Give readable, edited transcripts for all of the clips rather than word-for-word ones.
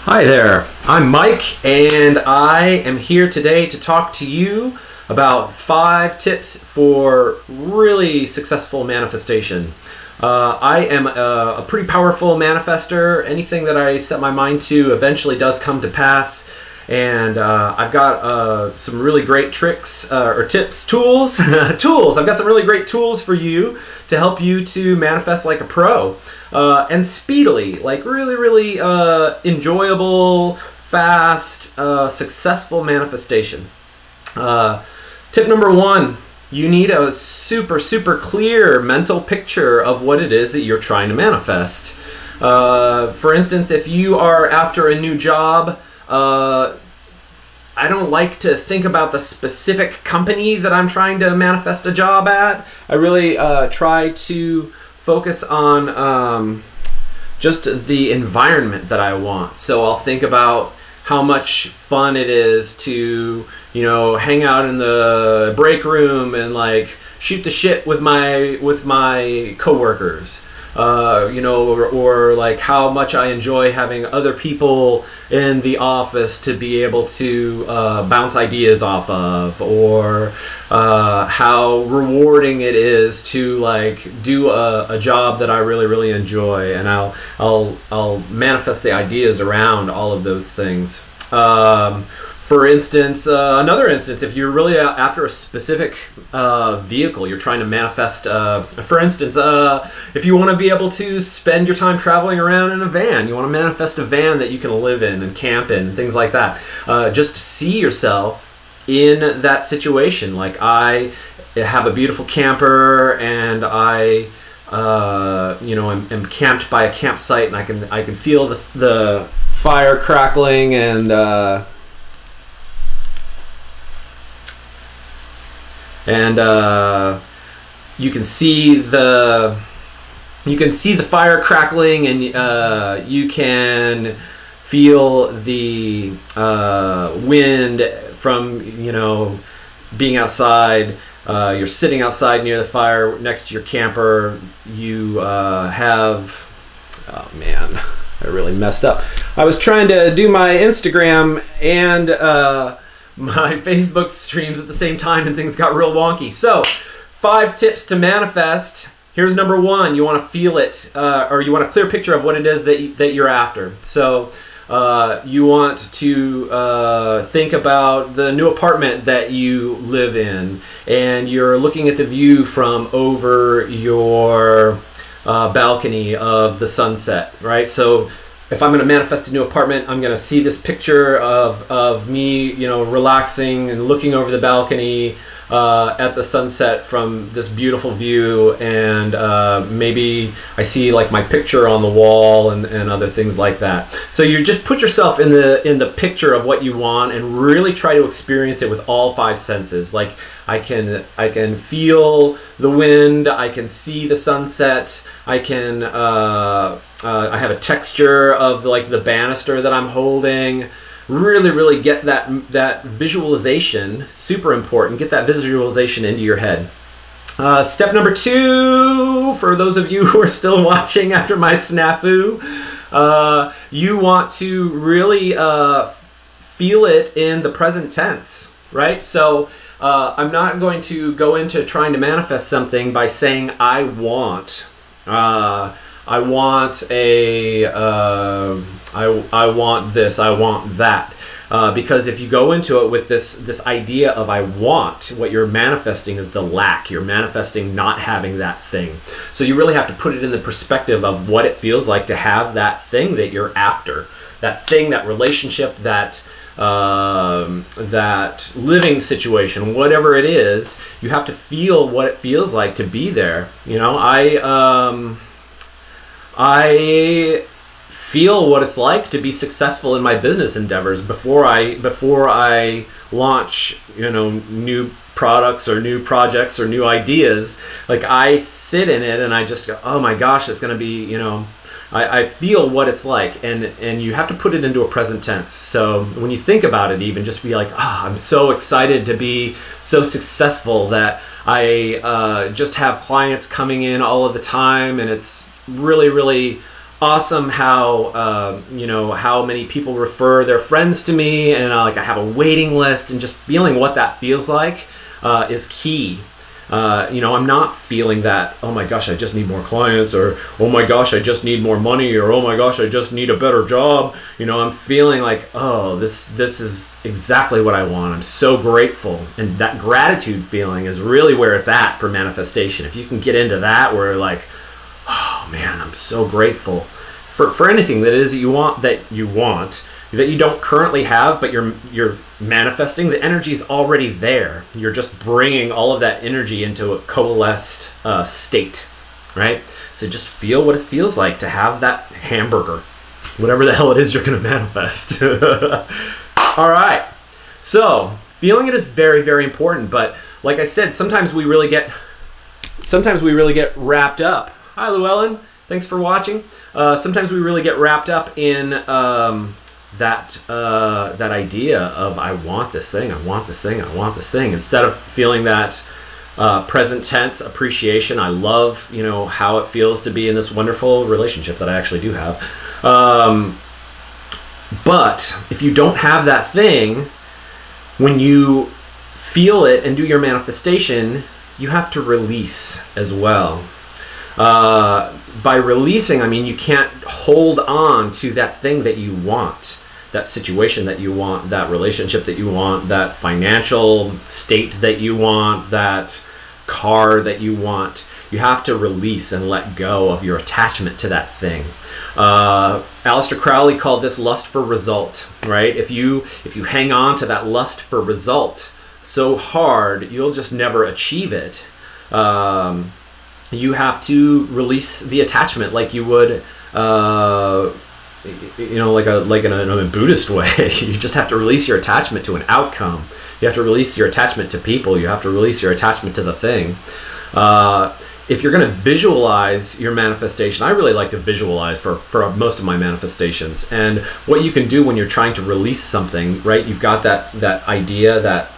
Hi there, I'm Mike, and I am here today to talk to you about 5 tips for really successful manifestation. I am a pretty powerful manifester. Anything that I set my mind to eventually does come to pass. And I've got some really great tricks or tips, tools. Tools. I've got some really great tools for you to help you to manifest like a pro and speedily, like really enjoyable, fast, successful manifestation. Tip number 1. You need a super clear mental picture of what it is that you're trying to manifest. For instance, if you are after a new job, I don't like to think about the specific company that I'm trying to manifest a job at. I really try to focus on just the environment that I want. So I'll think about how much fun it is to, hang out in the break room and like shoot the shit with my coworkers. Or like how much I enjoy having other people in the office to be able to bounce ideas off of, or how rewarding it is to like do a job that I really enjoy, and I'll manifest the ideas around all of those things. For instance, another instance, if you're really after a specific vehicle, you're trying to manifest, for instance, if you want to be able to spend your time traveling around in a van, you want to manifest a van that you can live in and camp in, things like that. Just see yourself in that situation. Like, I have a beautiful camper, and I am camped by a campsite, and I can feel the fire crackling, and you can see the fire crackling, and you can feel the wind from being outside. You're sitting outside near the fire next to your camper. You have, oh man, I really messed up. I was trying to do my Instagram and my Facebook streams at the same time, and things got real wonky. So, 5 tips to manifest. Here's number 1. You want to feel it, or you want a clear picture of what it is that you're after. So, you want to think about the new apartment that you live in, and you're looking at the view from over your balcony of the sunset, right? So, if I'm going to manifest a new apartment, I'm going to see this picture of me, relaxing and looking over the balcony at the sunset from this beautiful view, and maybe I see like my picture on the wall and other things like that. So you just put yourself in the picture of what you want and really try to experience it with all 5 senses. Like, I can feel the wind, I can see the sunset, I can I have a texture of like the banister that I'm holding. Really get that visualization, super important. Get that visualization into your head. Step number 2, for those of you who are still watching after my snafu, you want to really feel it in the present tense, right? So I'm not going to go into trying to manifest something by saying I want. I want I want this, I want that. Because if you go into it with this idea of I want, what you're manifesting is the lack. You're manifesting not having that thing. So you really have to put it in the perspective of what it feels like to have that thing that you're after. That thing, that relationship, that living situation, whatever it is, you have to feel what it feels like to be there. I feel what it's like to be successful in my business endeavors before I launch, new products or new projects or new ideas. Like, I sit in it and I just go, oh my gosh, it's going to be, I feel what it's like, and you have to put it into a present tense. So when you think about it, even just be like, I'm so excited to be so successful that I just have clients coming in all of the time, and it's really awesome how how many people refer their friends to me, and I have a waiting list, and just feeling what that feels like is key. I'm not feeling that, oh my gosh, I just need more clients, or oh my gosh, I just need more money, or oh my gosh, I just need a better job. I'm feeling like, oh, this is exactly what I want. I'm so grateful. And that gratitude feeling is really where it's at for manifestation. If you can get into that, where like, oh man, I'm so grateful for anything that is you want, that you don't currently have, but you're manifesting. The energy is already there. You're just bringing all of that energy into a coalesced state, right? So just feel what it feels like to have that hamburger, whatever the hell it is you're going to manifest. All right. So feeling it is very, very important. But like I said, sometimes we really get wrapped up. Hi, Llewellyn. Thanks for watching. Sometimes we really get wrapped up in that idea of I want this thing, instead of feeling that present tense appreciation. I love how it feels to be in this wonderful relationship that I actually do have. But if you don't have that thing, when you feel it and do your manifestation, you have to release as well. By releasing, I mean you can't hold on to that thing that you want, that situation that you want, that relationship that you want, that financial state that you want, that car that you want. You have to release and let go of your attachment to that thing. Aleister Crowley called this lust for result, right? If you hang on to that lust for result so hard, you'll just never achieve it. You have to release the attachment like you would, like in a Buddhist way. You just have to release your attachment to an outcome. You have to release your attachment to people. You have to release your attachment to the thing. If you're going to visualize your manifestation, I really like to visualize for most of my manifestations. And what you can do when you're trying to release something, right? You've got that idea, that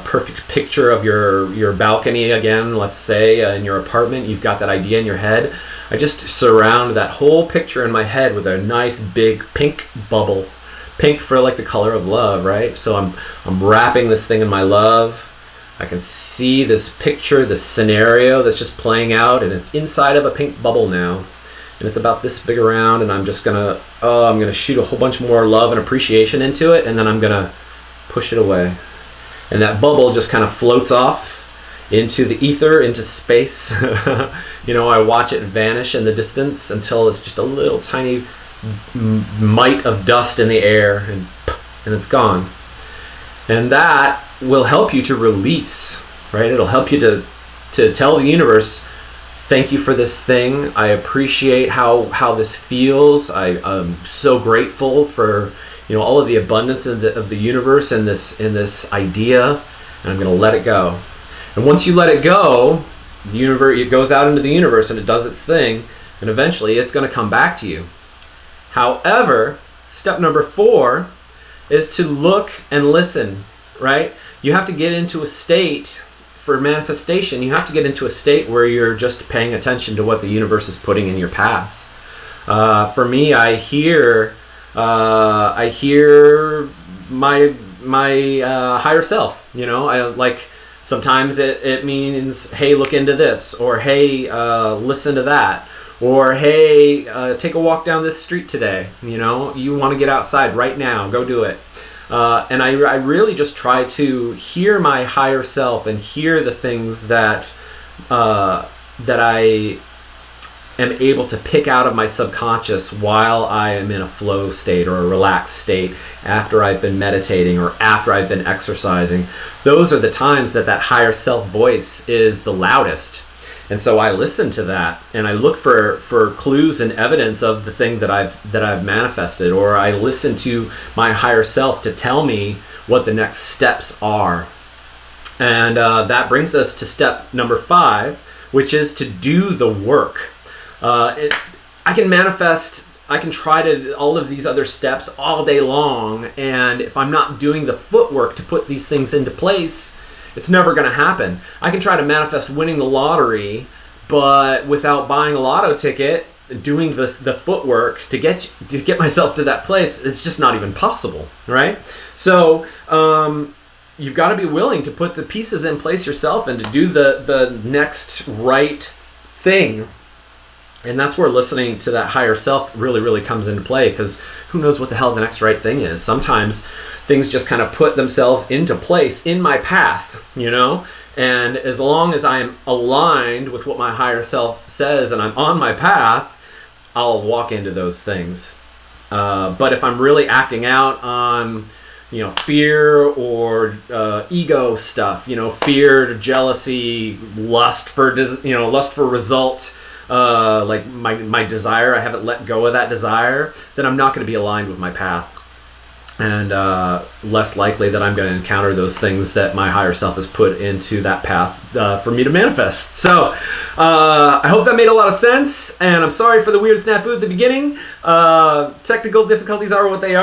perfect picture of your balcony again, let's say, in your apartment. You've got that idea in your head. I just surround that whole picture in my head with a nice big pink bubble. Pink for like the color of love, right? So I'm wrapping this thing in my love. I can see this picture, this scenario that's just playing out, and it's inside of a pink bubble now. And it's about this big around, and I'm just gonna shoot a whole bunch more love and appreciation into it, and then I'm gonna push it away. And that bubble just kind of floats off into the ether, into space. I watch it vanish in the distance until it's just a little tiny mite of dust in the air, and it's gone. And that will help you to release, right? It'll help you to tell the universe, thank you for this thing. I appreciate how this feels. I'm so grateful for all of the abundance of the universe and this idea, and I'm going to let it go. And once you let it go, it goes out into the universe and it does its thing, and eventually it's going to come back to you. However, step number 4 is to look and listen, right? You have to get into a state for manifestation. You have to get into a state where you're just paying attention to what the universe is putting in your path. For me, I hear my higher self. I like, sometimes it means, hey, look into this, or hey, listen to that, or hey, take a walk down this street today. You want to get outside right now, go do it. And I really just try to hear my higher self and hear the things that I am able to pick out of my subconscious while I am in a flow state or a relaxed state, after I've been meditating or after I've been exercising. Those are the times that higher self voice is the loudest. And so I listen to that, and I look for clues and evidence of the thing that I've manifested, or I listen to my higher self to tell me what the next steps are. And that brings us to step number 5, which is to do the work. I can manifest, I can try to all of these other steps all day long, and if I'm not doing the footwork to put these things into place, it's never going to happen. I can try to manifest winning the lottery, but without buying a lotto ticket, doing the footwork to get myself to that place is just not even possible, right? So you've got to be willing to put the pieces in place yourself and to do the next right thing. And that's where listening to that higher self really, really comes into play, because who knows what the hell the next right thing is. Sometimes things just kind of put themselves into place in my path, you know? And as long as I'm aligned with what my higher self says and I'm on my path, I'll walk into those things. But if I'm really acting out on, fear or ego stuff, fear, jealousy, lust for results, like my desire, I haven't let go of that desire, then I'm not going to be aligned with my path. And less likely that I'm going to encounter those things that my higher self has put into that path for me to manifest. So I hope that made a lot of sense, and I'm sorry for the weird snafu at the beginning. Technical difficulties are what they are.